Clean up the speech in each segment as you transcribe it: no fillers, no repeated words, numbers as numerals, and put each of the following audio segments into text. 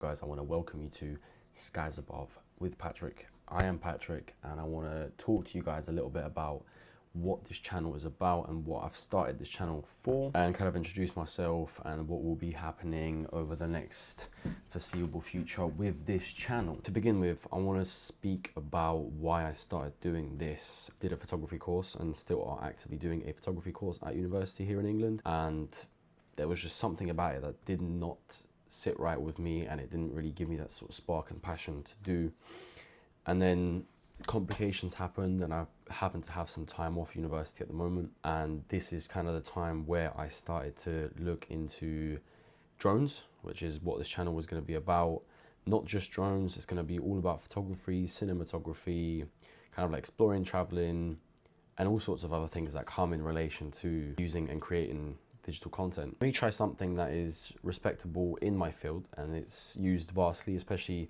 Guys, I want to welcome you to Skies Above with Patrick. I am Patrick, and I want to talk to you guys a little bit about what this channel is about and what I've started this channel for, and kind of introduce myself and what will be happening over the next foreseeable future with this channel. To begin with, I want to speak about why I started doing this. I did a photography course and still are actively doing a photography course at university here in England, and there was just something about it that did not sit right with me, and it didn't really give me that sort of spark and passion to do. And then complications happened, and I happen to have some time off university at the moment, and this is kind of the time where I started to look into drones, which is what this channel was going to be about. Not just drones, it's going to be all about photography, cinematography, kind of like exploring, traveling, and all sorts of other things that come in relation to using and creating digital content. Let me try something that is respectable in my field, and it's used vastly, especially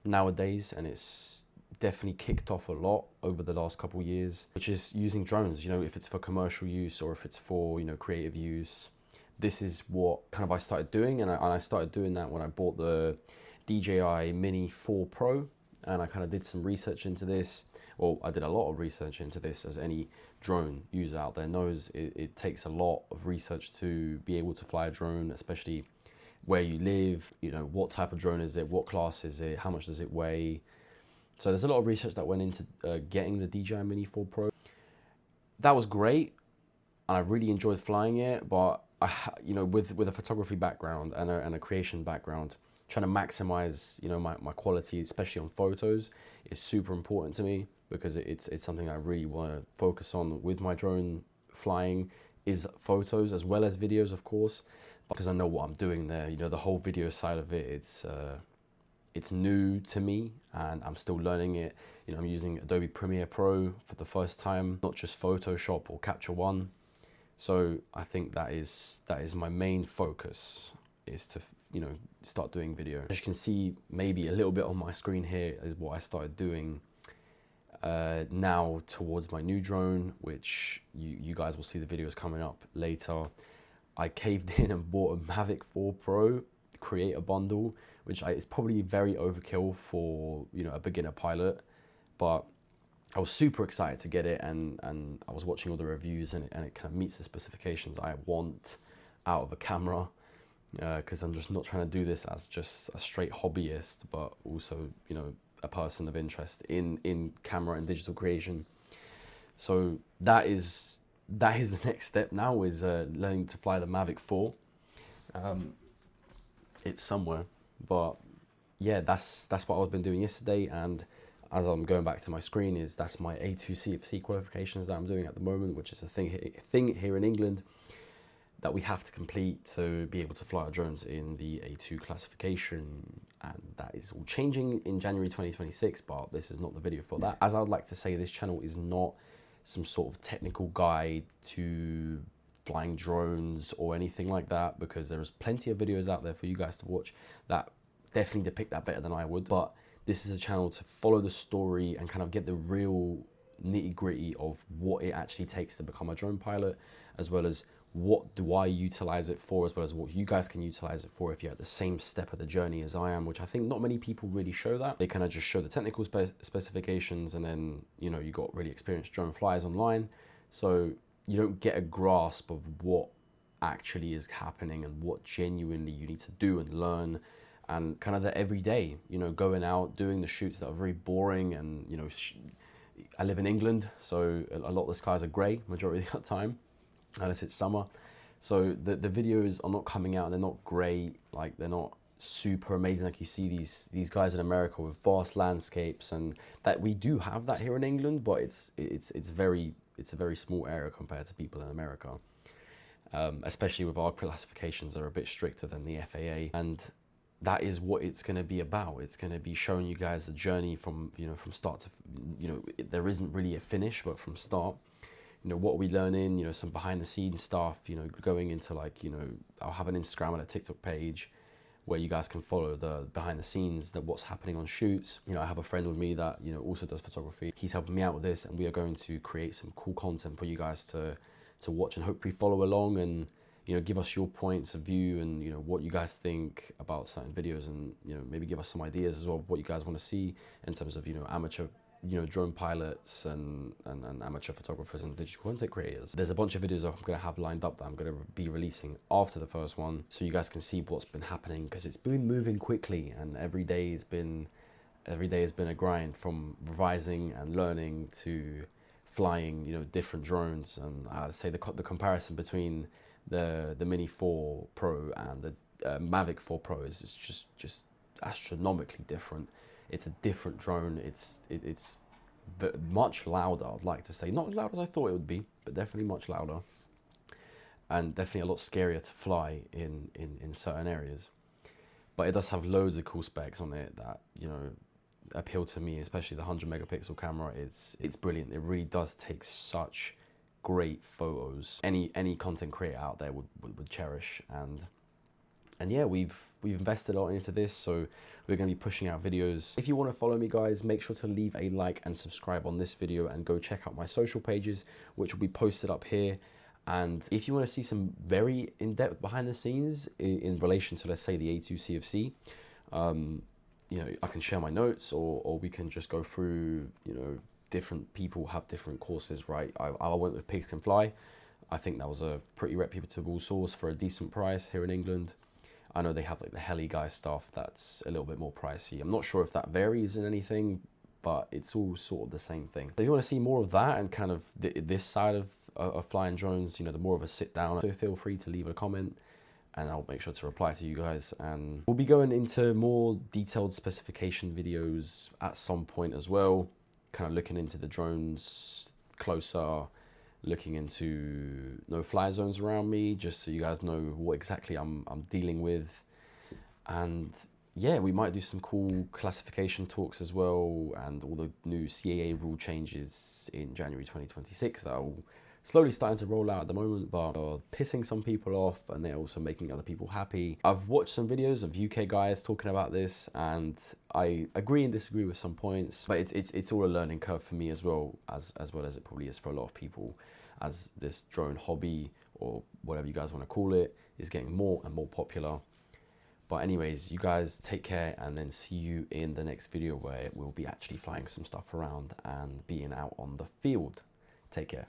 nowadays, and it's definitely kicked off a lot over the last couple of years, which is using drones. You know, if it's for commercial use or if it's for, you know, creative use. This is what kind of I started doing, and I started doing that when I bought the DJI Mini 4 Pro, and I kind of did some research into this. Well, I did a lot of research into this, as any drone user out there knows. It takes a lot of research to be able to fly a drone, especially where you live, you know, what type of drone is it, what class is it, how much does it weigh. So there's a lot of research that went into getting the DJI Mini 4 Pro. That was great, and I really enjoyed flying it, but you know, with a photography background and a creation background, trying to maximize, you know, my quality, especially on photos, is super important to me, because it's something I really want to focus on with my drone flying, is photos as well as videos, of course, because I know what I'm doing there. You know, the whole video side of it, it's new to me, and I'm still learning it. You know, I'm using Adobe Premiere Pro for the first time, not just Photoshop or Capture One. So I think that is my main focus, is to, you know, start doing video. As you can see, maybe a little bit on my screen here is what I started doing now towards my new drone, which you guys will see the videos coming up later. I caved in and bought a Mavic 4 Pro creator bundle, which is probably very overkill for, you know, a beginner pilot, but I was super excited to get it, and I was watching all the reviews, and it kind of meets the specifications I want out of a camera, because I'm just not trying to do this as just a straight hobbyist, but also, you know, a person of interest in camera and digital creation. So that is the next step now, is learning to fly the Mavic 4. It's somewhere, but yeah, that's what I've been doing yesterday, and as I'm going back to my screen, is that's my A2 CFC qualifications that I'm doing at the moment, which is a thing here in England that we have to complete to be able to fly our drones in the A2 classification, and that is all changing in January 2026, but this is not the video for that. As I would like to say, this channel is not some sort of technical guide to flying drones or anything like that, because there's plenty of videos out there for you guys to watch that definitely depict that better than I would. But this is a channel to follow the story and kind of get the real nitty-gritty of what it actually takes to become a drone pilot, as well as what do I utilize it for, as well as what you guys can utilize it for if you're at the same step of the journey as I am, which I think not many people really show that. They kind of just show the technical specifications, and then, you know, you got really experienced drone flyers online, so you don't get a grasp of what actually is happening and what genuinely you need to do and learn, and kind of the everyday, you know, going out, doing the shoots that are very boring. And, you know, I live in England, so a lot of the skies are grey majority of the time, unless it's summer. So the videos are not coming out, and they're not great, like they're not super amazing like you see these guys in America with vast landscapes, and that we do have that here in England, but it's a very small area compared to people in America, especially with our classifications that are a bit stricter than the FAA. And that is what it's going to be about. It's going to be showing you guys the journey from, you know, from start to, you know, there isn't really a finish, but from start, you know, what we learn in, you know, some behind the scenes stuff, you know, going into, like, you know, I'll have an Instagram and a TikTok page where you guys can follow the behind the scenes, what's happening on shoots. You know, I have a friend with me that, you know, also does photography. He's helping me out with this, and we are going to create some cool content for you guys to watch and hopefully follow along, and, you know, give us your points of view and, you know, what you guys think about certain videos, and, you know, maybe give us some ideas as well of what you guys want to see in terms of, you know, amateur, you know, drone pilots and amateur photographers and digital content creators. There's a bunch of videos I'm going to have lined up that I'm going to be releasing after the first one, so you guys can see what's been happening, because it's been moving quickly, and every day has been a grind, from revising and learning to flying, you know, different drones. And I'd say the comparison between the Mini 4 Pro and the Mavic 4 Pro is just astronomically different. It's a different drone. It's much louder, I'd like to say. Not as loud as I thought it would be, but definitely much louder. And definitely a lot scarier to fly in certain areas. But it does have loads of cool specs on it that, you know, appeal to me, especially the 100 megapixel camera. It's brilliant. It really does take such great photos. Any content creator out there would cherish. And yeah, we've invested a lot into this, so we're going to be pushing out videos. If you want to follow me, guys, make sure to leave a like and subscribe on this video, and go check out my social pages, which will be posted up here. And if you want to see some very in-depth behind the scenes in relation to, let's say, the A2 CFC, you know, I can share my notes, or we can just go through, you know, different people have different courses, right? I went with Pigs Can Fly. I think that was a pretty reputable source for a decent price here in England. I know they have like the Heli Guy stuff that's a little bit more pricey. I'm not sure if that varies in anything, but it's all sort of the same thing. So if you want to see more of that and kind of this side of flying drones, you know, the more of a sit down, so feel free to leave a comment, and I'll make sure to reply to you guys. And we'll be going into more detailed specification videos at some point as well, kind of looking into the drones closer, looking into no-fly zones around me, just so you guys know what exactly I'm dealing with. And yeah, we might do some cool classification talks as well, and all the new CAA rule changes in January 2026 that are slowly starting to roll out at the moment, but are pissing some people off, and they're also making other people happy. I've watched some videos of UK guys talking about this, and I agree and disagree with some points, but it's all a learning curve for me as well as it probably is for a lot of people, as this drone hobby, or whatever you guys want to call it, is getting more and more popular. But anyways, you guys take care, and then see you in the next video, where we'll be actually flying some stuff around and being out on the field. Take care.